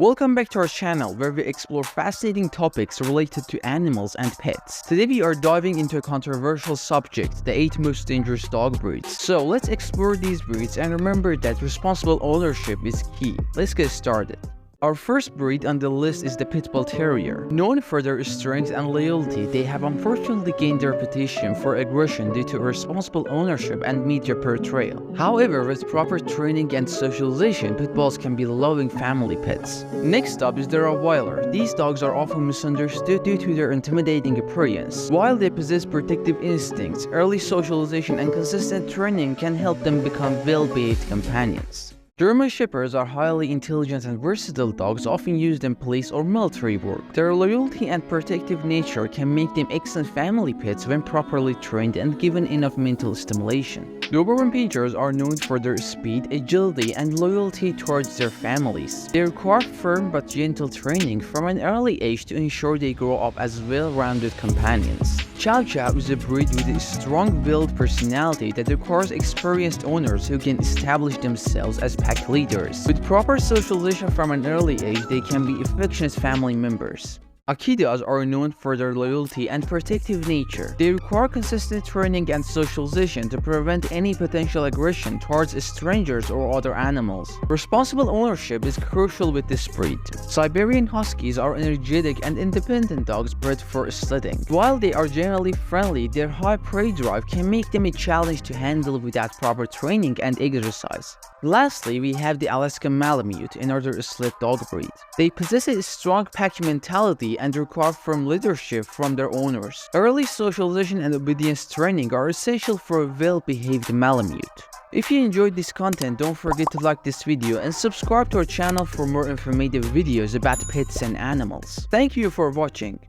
Welcome back to our channel where we explore fascinating topics related to animals and pets. Today we are diving into a controversial subject, the 8 most dangerous dog breeds. So let's explore these breeds and remember that responsible ownership is key. Let's get started. Our first breed on the list is the Pit Bull Terrier. Known for their strength and loyalty, they have unfortunately gained a reputation for aggression due to irresponsible ownership and media portrayal. However, with proper training and socialization, pit bulls can be loving family pets. Next up is the Rottweiler. These dogs are often misunderstood due to their intimidating appearance. While they possess protective instincts, early socialization and consistent training can help them become well-behaved companions. German Shepherds are highly intelligent and versatile dogs often used in police or military work. Their loyalty and protective nature can make them excellent family pets when properly trained and given enough mental stimulation. Doberman Pinschers are known for their speed, agility, and loyalty towards their families. They require firm but gentle training from an early age to ensure they grow up as well-rounded companions. Chow Chow is a breed with a strong-willed personality that requires experienced owners who can establish themselves as pack leaders. With proper socialization from an early age, they can be affectionate family members. Akitas are known for their loyalty and protective nature. They require consistent training and socialization to prevent any potential aggression towards strangers or other animals. Responsible ownership is crucial with this breed. Siberian Huskies are energetic and independent dogs bred for sledding. While they are generally friendly, their high prey drive can make them a challenge to handle without proper training and exercise. Lastly, we have the Alaskan Malamute, another sled dog breed. They possess a strong pack mentality and require firm leadership from their owners. Early socialization and obedience training are essential for a well-behaved Malamute. If you enjoyed this content, don't forget to like this video and subscribe to our channel for more informative videos about pets and animals. Thank you for watching.